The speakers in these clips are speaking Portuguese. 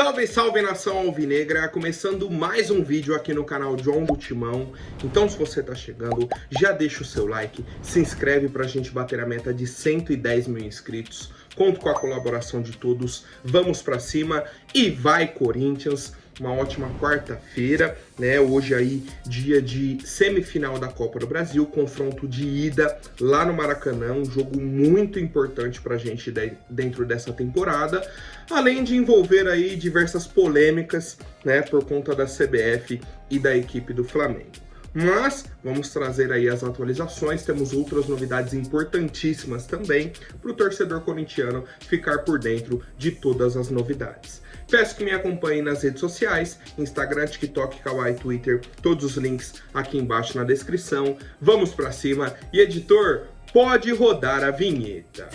Salve, salve nação alvinegra, começando mais um vídeo aqui no canal John do Timão. Então se você tá chegando, já deixa o seu like, se inscreve pra gente bater a meta de 110 mil inscritos. Conto com a colaboração de todos, vamos pra cima e vai Corinthians! Uma ótima quarta-feira, né? Hoje aí, dia de semifinal da Copa do Brasil, confronto de ida lá no Maracanã, um jogo muito importante pra gente dentro dessa temporada, além de envolver aí diversas polêmicas, né, por conta da CBF e da equipe do Flamengo. Mas vamos trazer aí as atualizações, temos outras novidades importantíssimas também para o torcedor corintiano ficar por dentro de todas as novidades. Peço que me acompanhem nas redes sociais, Instagram, TikTok, Kawaii, Twitter, todos os links aqui embaixo na descrição. Vamos para cima e editor, pode rodar a vinheta.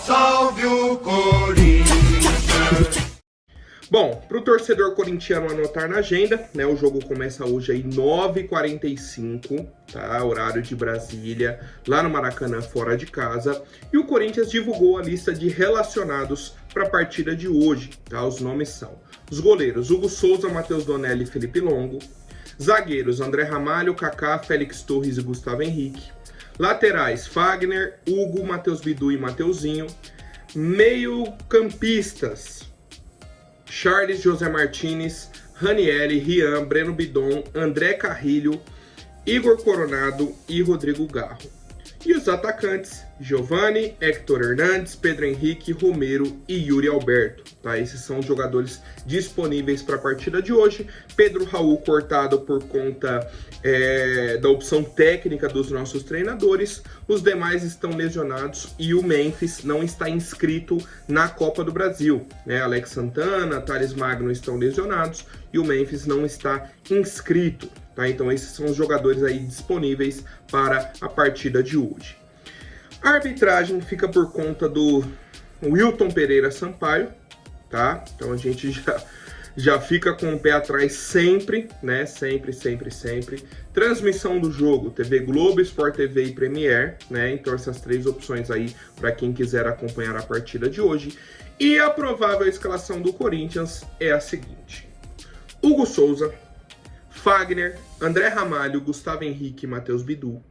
Salve o Corinthians! Bom, para o torcedor corintiano anotar na agenda, né, o jogo começa hoje aí 9h45, tá, horário de Brasília, lá no Maracanã, fora de casa, e o Corinthians divulgou a lista de relacionados para a partida de hoje, tá, os nomes são os goleiros Hugo Souza, Matheus Donelli e Felipe Longo, zagueiros André Ramalho, Kaká, Félix Torres e Gustavo Henrique, laterais Fagner, Hugo, Matheus Bidu e Mateuzinho, meio-campistas Charles, José Martinez, Ranieri, Rian, Breno Bidon, André Carrilho, Igor Coronado e Rodrigo Garro. E os atacantes, Giovani, Hector Hernandes, Pedro Henrique, Romero e Yuri Alberto. Tá? Esses são os jogadores disponíveis para a partida de hoje. Pedro Raul cortado por conta da opção técnica dos nossos treinadores. Os demais estão lesionados e o Memphis não está inscrito na Copa do Brasil. Né? Alex Santana, Thales Magno estão lesionados e o Memphis não está inscrito. Tá? Então esses são os jogadores aí disponíveis para a partida de hoje. A arbitragem fica por conta do Wilton Pereira Sampaio, tá? Então a gente já fica com o pé atrás sempre, né? Sempre. Transmissão do jogo, TV Globo, Sport TV e Premier, né? Então essas três opções aí para quem quiser acompanhar a partida de hoje. E a provável escalação do Corinthians é a seguinte: Hugo Souza, Fagner, André Ramalho, Gustavo Henrique e Matheus Bidu,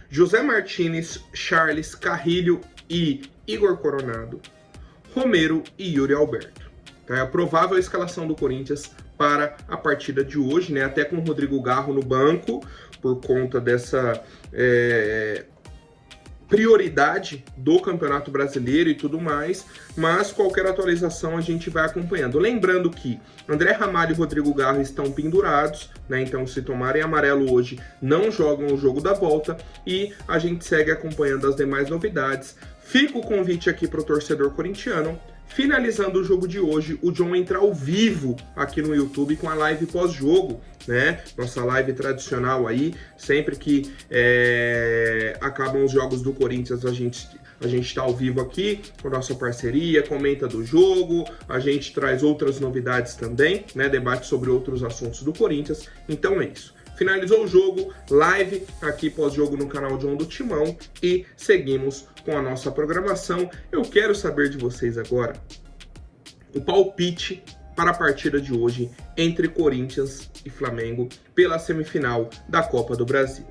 José Martinez, Charles, Carrilho e Igor Coronado, Romero e Yuri Alberto. Tá? É a provável escalação do Corinthians para a partida de hoje, né? Até com o Rodrigo Garro no banco, por conta dessa prioridade do Campeonato Brasileiro e tudo mais, mas qualquer atualização a gente vai acompanhando. Lembrando que André Ramalho e Rodrigo Garro estão pendurados, né? Então se tomarem amarelo hoje, não jogam o jogo da volta e a gente segue acompanhando as demais novidades. Fica o convite aqui para o torcedor corintiano. Finalizando o jogo de hoje, o John entra ao vivo aqui no YouTube com a live pós-jogo, né? Nossa live tradicional aí, sempre que acabam os jogos do Corinthians, a gente está ao vivo aqui com a nossa parceria, comenta do jogo, a gente traz outras novidades também, né? Debate sobre outros assuntos do Corinthians. Então é isso. Finalizou o jogo, live aqui pós-jogo no canal John do Timão e seguimos com a nossa programação. Eu quero saber de vocês agora o palpite para a partida de hoje entre Corinthians e Flamengo pela semifinal da Copa do Brasil.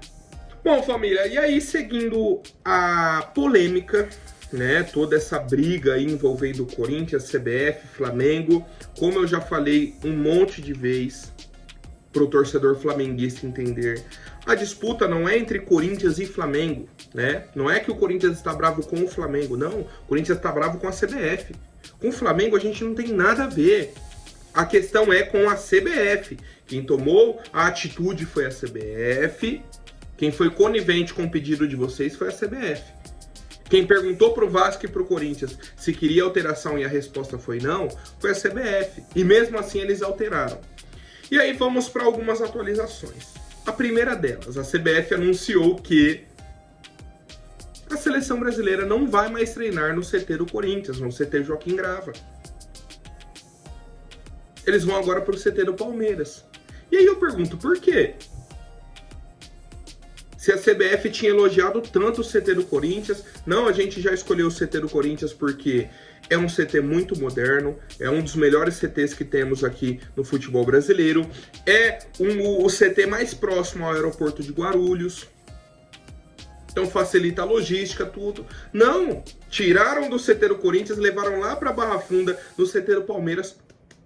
Bom, família, e aí seguindo a polêmica, né, toda essa briga aí envolvendo Corinthians, CBF, Flamengo, como eu já falei um monte de vezes, para o torcedor flamenguista entender, a disputa não é entre Corinthians e Flamengo, né? Não é que o Corinthians está bravo com o Flamengo, não. O Corinthians está bravo com a CBF. Com o Flamengo a gente não tem nada a ver. A questão é com a CBF. Quem tomou a atitude foi a CBF. Quem foi conivente com o pedido de vocês foi a CBF. Quem perguntou pro Vasco e pro Corinthians se queria alteração e a resposta foi não, foi a CBF. E mesmo assim eles alteraram. E aí vamos para algumas atualizações. A primeira delas, a CBF anunciou que a seleção brasileira não vai mais treinar no CT do Corinthians, no CT Joaquim Grava. Eles vão agora para o CT do Palmeiras. E aí eu pergunto, por quê? se a CBF tinha elogiado tanto o CT do Corinthians. Não, a gente já escolheu o CT do Corinthians porque é um CT muito moderno, é um dos melhores CTs que temos aqui no futebol brasileiro, é o CT mais próximo ao aeroporto de Guarulhos, então facilita a logística, tudo. Não, tiraram do CT do Corinthians, levaram lá para Barra Funda, no CT do Palmeiras,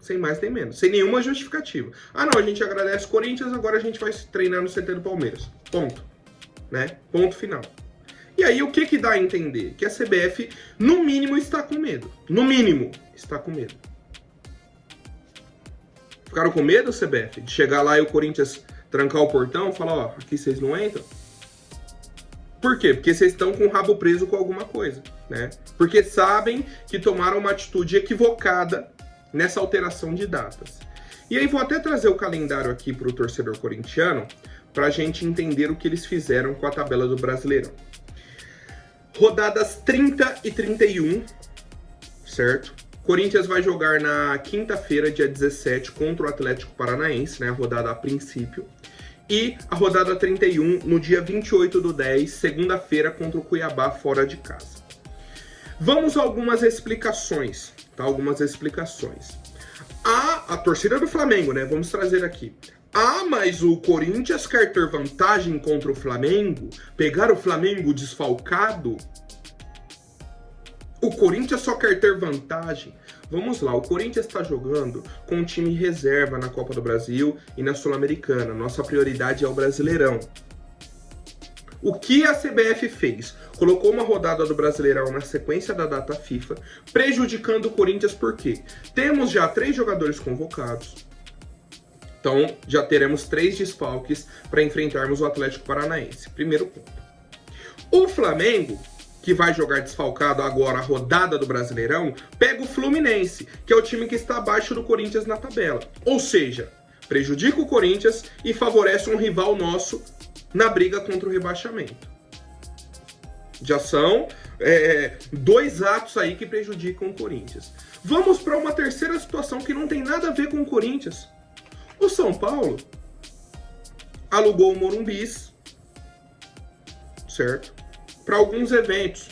sem mais nem menos, sem nenhuma justificativa. Ah não, a gente agradece o Corinthians, agora a gente vai treinar no CT do Palmeiras. Ponto. Né? Ponto final. E aí o que dá a entender? Que a CBF, no mínimo, está com medo. No mínimo, está com medo. Ficaram com medo, CBF? De chegar lá e o Corinthians trancar o portão e falar, ó, aqui vocês não entram? Por quê? Porque vocês estão com o rabo preso com alguma coisa, né? Porque sabem que tomaram uma atitude equivocada nessa alteração de datas. E aí vou até trazer o calendário aqui para o torcedor corintiano, para a gente entender o que eles fizeram com a tabela do Brasileirão. Rodadas 30 e 31, certo? Corinthians vai jogar na quinta-feira, dia 17, contra o Atlético Paranaense, né? A rodada a princípio. E a rodada 31, no dia 28/10, segunda-feira, contra o Cuiabá, fora de casa. Vamos a algumas explicações, tá? Algumas explicações. A torcida do Flamengo, né? Vamos trazer aqui. Ah, mas o Corinthians quer ter vantagem contra o Flamengo? Pegar o Flamengo desfalcado? O Corinthians só quer ter vantagem? Vamos lá, o Corinthians está jogando com um time reserva na Copa do Brasil e na Sul-Americana. Nossa prioridade é o Brasileirão. O que a CBF fez? Colocou uma rodada do Brasileirão na sequência da data FIFA, prejudicando o Corinthians por quê? Temos já 3 jogadores convocados. Então, já teremos 3 desfalques para enfrentarmos o Atlético Paranaense. Primeiro ponto. O Flamengo, que vai jogar desfalcado agora a rodada do Brasileirão, pega o Fluminense, que é o time que está abaixo do Corinthians na tabela. Ou seja, prejudica o Corinthians e favorece um rival nosso na briga contra o rebaixamento. Já são 2 atos aí que prejudicam o Corinthians. Vamos para uma terceira situação que não tem nada a ver com o Corinthians. O São Paulo alugou o Morumbis, certo? Para alguns eventos.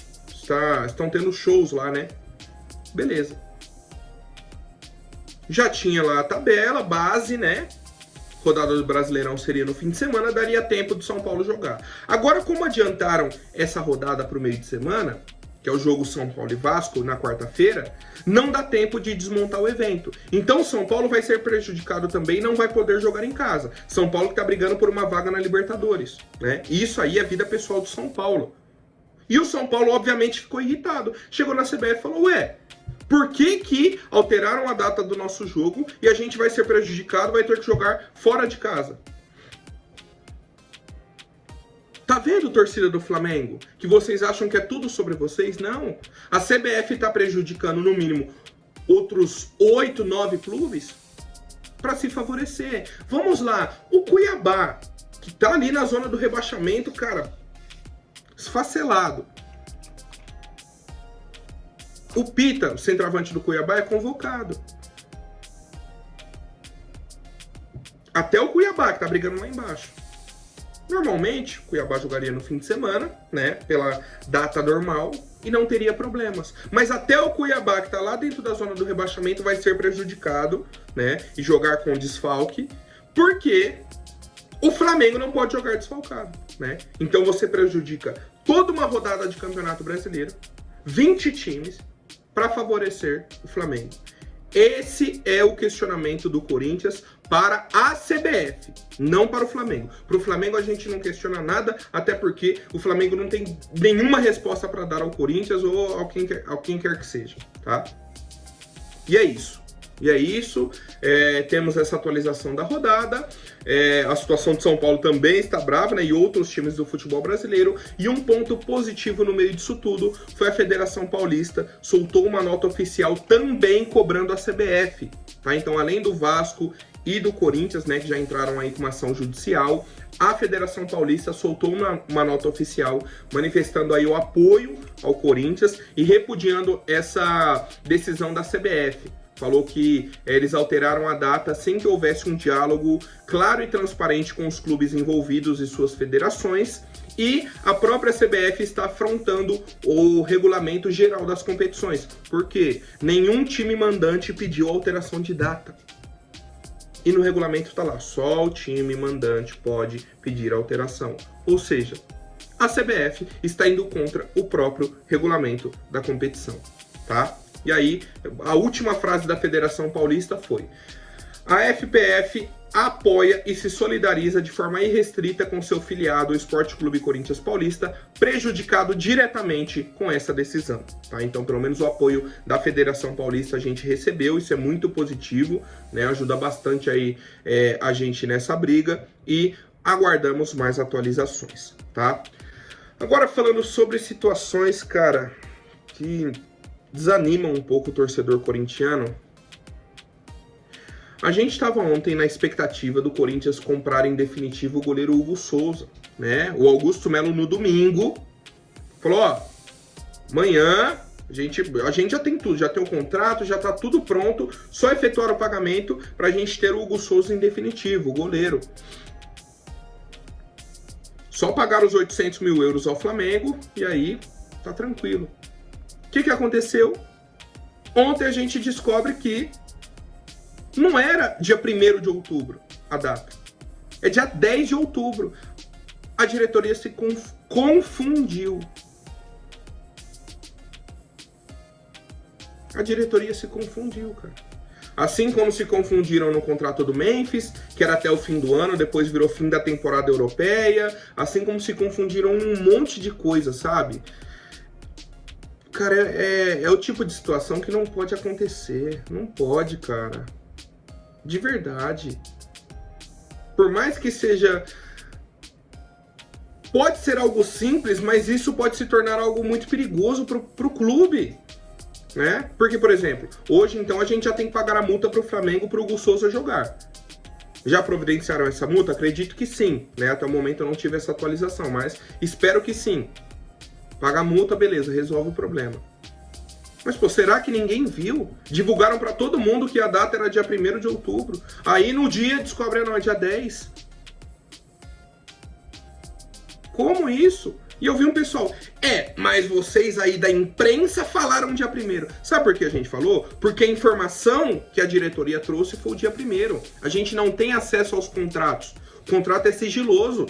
Estão tendo shows lá, né? Beleza. Já tinha lá a tabela, base, né? Rodada do Brasileirão seria no fim de semana, daria tempo do São Paulo jogar. Agora, como adiantaram essa rodada para o meio de semana, que é o jogo São Paulo e Vasco na quarta-feira, não dá tempo de desmontar o evento. Então o São Paulo vai ser prejudicado também e não vai poder jogar em casa. São Paulo que está brigando por uma vaga na Libertadores, né? E isso aí é vida pessoal do São Paulo. E o São Paulo, obviamente, ficou irritado. Chegou na CBF e falou, ué, por que alteraram a data do nosso jogo e a gente vai ser prejudicado, vai ter que jogar fora de casa? Tá vendo, torcida do Flamengo? Que vocês acham que é tudo sobre vocês? Não. A CBF tá prejudicando, no mínimo, outros 8, 9 clubes para se favorecer. Vamos lá. O Cuiabá, que tá ali na zona do rebaixamento, cara, esfacelado. O Pita, o centroavante do Cuiabá, é convocado. Até o Cuiabá, que tá brigando lá embaixo. Normalmente, o Cuiabá jogaria no fim de semana, né, pela data normal, e não teria problemas. Mas até o Cuiabá, que está lá dentro da zona do rebaixamento, vai ser prejudicado, né, e jogar com desfalque, porque o Flamengo não pode jogar desfalcado, né? Então você prejudica toda uma rodada de Campeonato Brasileiro, 20 times, para favorecer o Flamengo. Esse é o questionamento do Corinthians para a CBF, não para o Flamengo. Para o Flamengo a gente não questiona nada, até porque o Flamengo não tem nenhuma resposta para dar ao Corinthians ou ao quem quer que seja, tá? E é isso. Temos essa atualização da rodada. A situação de São Paulo também está brava, né? E outros times do futebol brasileiro. E um ponto positivo no meio disso tudo foi a Federação Paulista soltou uma nota oficial também cobrando a CBF, tá? Então, além do Vasco e do Corinthians, né, que já entraram aí com uma ação judicial, a Federação Paulista soltou uma nota oficial manifestando aí o apoio ao Corinthians e repudiando essa decisão da CBF. Falou que eles alteraram a data sem que houvesse um diálogo claro e transparente com os clubes envolvidos e suas federações E a própria CBF está afrontando o regulamento geral das competições. Por quê? Nenhum time mandante pediu alteração de data. E no regulamento está lá, só o time mandante pode pedir alteração. Ou seja, a CBF está indo contra o próprio regulamento da competição, tá? E aí, a última frase da Federação Paulista foi: a FPF apoia e se solidariza de forma irrestrita com seu filiado, o Esporte Clube Corinthians Paulista, prejudicado diretamente com essa decisão. Tá? Então, pelo menos o apoio da Federação Paulista a gente recebeu, isso é muito positivo, né? Ajuda bastante aí a gente nessa briga e aguardamos mais atualizações, tá? Agora, falando sobre situações, cara, que desanimam um pouco o torcedor corintiano. A gente estava ontem na expectativa do Corinthians comprar em definitivo o goleiro Hugo Souza, né? O Augusto Melo no domingo falou, ó, amanhã a gente já tem tudo, já tem o contrato, já tá tudo pronto, só efetuar o pagamento pra gente ter o Hugo Souza em definitivo, o goleiro. Só pagar os 800 mil euros ao Flamengo e aí tá tranquilo. O que aconteceu? Ontem a gente descobre que não era dia 1º de outubro a data. É dia 10 de outubro. A diretoria se confundiu. A diretoria se confundiu, cara. Assim como se confundiram no contrato do Memphis, que era até o fim do ano, depois virou fim da temporada europeia. Assim como se confundiram um monte de coisa, sabe? Cara, é o tipo de situação que não pode acontecer. Não pode, cara. De verdade. Por mais que seja... Pode ser algo simples, mas isso pode se tornar algo muito perigoso pro clube. Né? Porque, por exemplo, hoje então a gente já tem que pagar a multa pro Flamengo pro Hugo Souza jogar. Já providenciaram essa multa? Acredito que sim. Né? Até o momento eu não tive essa atualização, mas espero que sim. Paga a multa, beleza, resolve o problema. Mas, pô, será que ninguém viu? Divulgaram pra todo mundo que a data era dia 1º de outubro. Aí no dia descobre, não, é dia 10. Como isso? E eu vi um pessoal, mas vocês aí da imprensa falaram dia 1º. Sabe por que a gente falou? Porque a informação que a diretoria trouxe foi o dia 1º. A gente não tem acesso aos contratos. O contrato é sigiloso.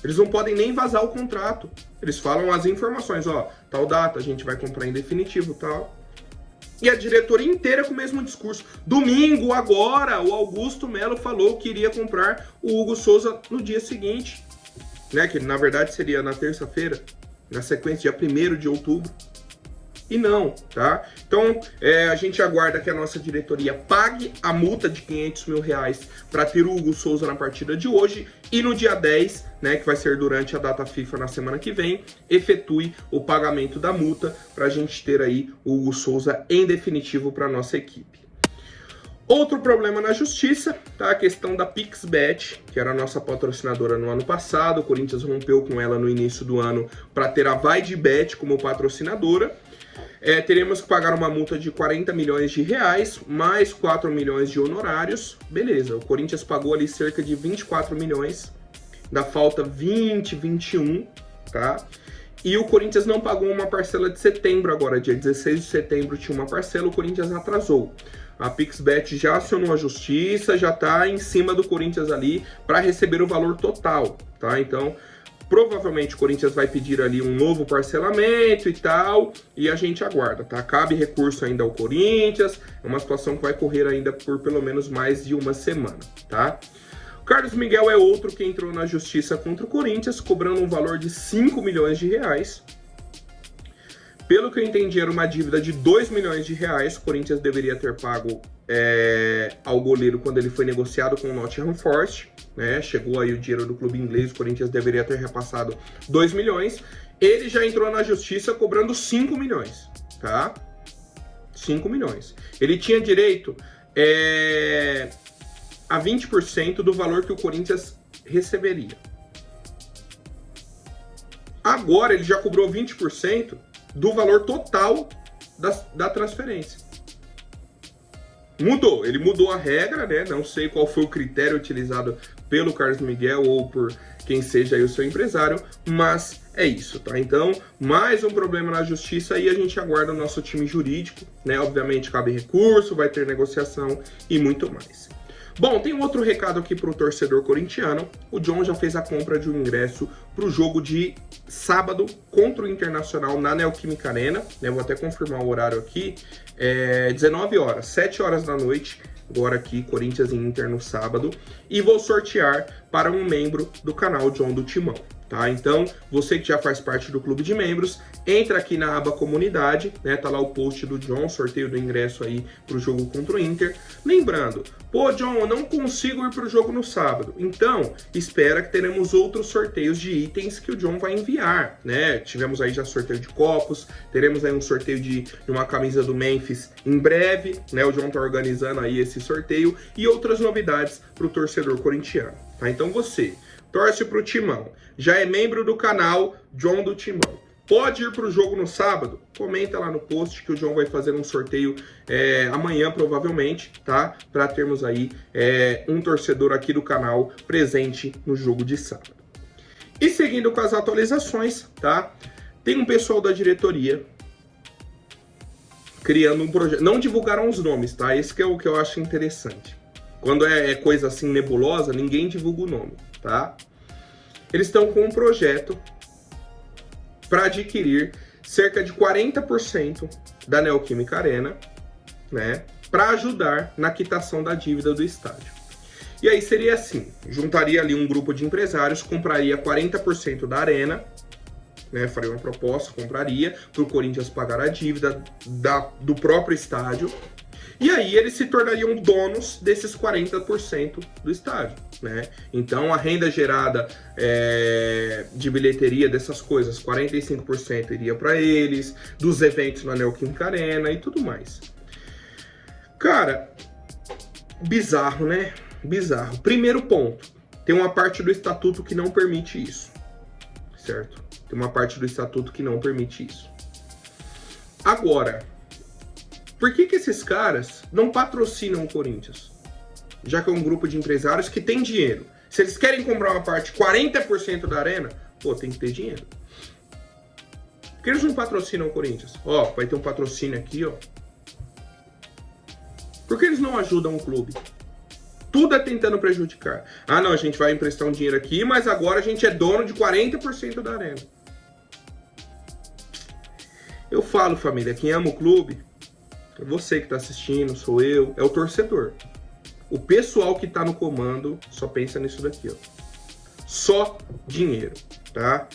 Eles não podem nem vazar o contrato. Eles falam as informações, ó, tal data, a gente vai comprar em definitivo, tal. E a diretoria inteira com o mesmo discurso. Domingo, agora, o Augusto Melo falou que iria comprar o Hugo Souza no dia seguinte. Né, que na verdade seria na terça-feira, na sequência, dia 1º de outubro. E não, tá? Então, a gente aguarda que a nossa diretoria pague a multa de 500 mil reais para ter o Hugo Souza na partida de hoje e no dia 10, né, que vai ser durante a data FIFA na semana que vem, efetue o pagamento da multa para a gente ter aí o Hugo Souza em definitivo para nossa equipe. Outro problema na justiça, tá? A questão da PixBet, que era a nossa patrocinadora no ano passado. O Corinthians rompeu com ela no início do ano para ter a VaideBet como patrocinadora. Teremos que pagar uma multa de 40 milhões de reais, mais 4 milhões de honorários. Beleza, o Corinthians pagou ali cerca de 24 milhões, da falta 20, 21, tá? E o Corinthians não pagou uma parcela de setembro agora, dia 16 de setembro tinha uma parcela, o Corinthians atrasou. A PixBet já acionou a justiça, já está em cima do Corinthians ali para receber o valor total, tá? Então, provavelmente o Corinthians vai pedir ali um novo parcelamento e tal, e a gente aguarda, tá? Cabe recurso ainda ao Corinthians, é uma situação que vai correr ainda por pelo menos mais de uma semana, tá? O Carlos Miguel é outro que entrou na justiça contra o Corinthians, cobrando um valor de 5 milhões de reais. Pelo que eu entendi, era uma dívida de 2 milhões de reais. O Corinthians deveria ter pago ao goleiro quando ele foi negociado com o Nottingham Forest. Né? Chegou aí o dinheiro do clube inglês, o Corinthians deveria ter repassado 2 milhões. Ele já entrou na justiça cobrando 5 milhões, tá? 5 milhões. Ele tinha direito a 20% do valor que o Corinthians receberia. Agora ele já cobrou 20% do valor total da transferência. mudou. Ele mudou a regra, né? Não sei qual foi o critério utilizado pelo Carlos Miguel ou por quem seja aí o seu empresário, mas é isso, tá? Então, mais um problema na justiça e a gente aguarda o nosso time jurídico, né? Obviamente cabe recurso, vai ter negociação e muito mais. Bom, tem um outro recado aqui para o torcedor corintiano. O John já fez a compra de um ingresso para o jogo de sábado contra o Internacional na Neoquímica Arena, né? Vou até confirmar o horário aqui. 19 horas, 7 horas da noite, agora aqui, Corinthians e Inter no sábado. E vou sortear para um membro do canal John do Timão. Tá? Então, você que já faz parte do clube de membros, entra aqui na aba comunidade, né? Tá lá o post do John, sorteio do ingresso aí pro jogo contra o Inter. Lembrando, pô, John, eu não consigo ir pro jogo no sábado. Então, espera que teremos outros sorteios de itens que o John vai enviar, né? Tivemos aí já sorteio de copos, teremos aí um sorteio de uma camisa do Memphis em breve, né? O John tá organizando aí esse sorteio e outras novidades pro torcedor corintiano, tá? Então você torce pro Timão, já é membro do canal John do Timão, pode ir pro jogo no sábado? Comenta lá no post que o John vai fazer um sorteio amanhã provavelmente, tá? Para termos aí um torcedor aqui do canal presente no jogo de sábado. E seguindo com as atualizações, tá? Tem um pessoal da diretoria criando um projeto, não divulgaram os nomes, tá? Esse que é o que eu acho interessante. Quando é coisa assim nebulosa, ninguém divulga o nome, tá? Eles estão com um projeto para adquirir cerca de 40% da Neoquímica Arena, né? Para ajudar na quitação da dívida do estádio. E aí seria assim, juntaria ali um grupo de empresários, compraria 40% da arena, né? Faria uma proposta, compraria, para o Corinthians pagar a dívida do próprio estádio. E aí eles se tornariam donos desses 40% do estádio, né? Então a renda gerada de bilheteria dessas coisas, 45% iria para eles, dos eventos na Neoquímica Arena e tudo mais. Cara, bizarro, né? Bizarro. Primeiro ponto, tem uma parte do estatuto que não permite isso, certo? Tem uma parte do estatuto que não permite isso. Agora, por que esses caras não patrocinam o Corinthians? Já que é um grupo de empresários que tem dinheiro. Se eles querem comprar uma parte, 40% da arena, pô, tem que ter dinheiro. Por que eles não patrocinam o Corinthians? Ó, vai ter um patrocínio aqui, ó. Por que eles não ajudam o clube? Tudo é tentando prejudicar. Ah, não, a gente vai emprestar um dinheiro aqui, mas agora a gente é dono de 40% da arena. Eu falo, família, quem ama o clube, é você que está assistindo, sou eu, é o torcedor. O pessoal que está no comando só pensa nisso daqui, ó. Só dinheiro, tá?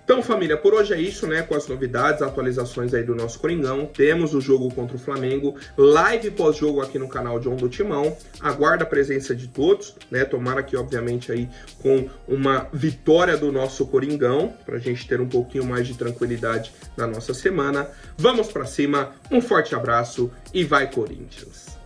Então, família, por hoje é isso, né? Com as novidades, atualizações aí do nosso Coringão. Temos o jogo contra o Flamengo, live pós-jogo aqui no canal John do Timão. Aguardo a presença de todos, né? Tomara que, obviamente, aí com uma vitória do nosso Coringão, pra gente ter um pouquinho mais de tranquilidade na nossa semana. Vamos pra cima, um forte abraço e vai Corinthians!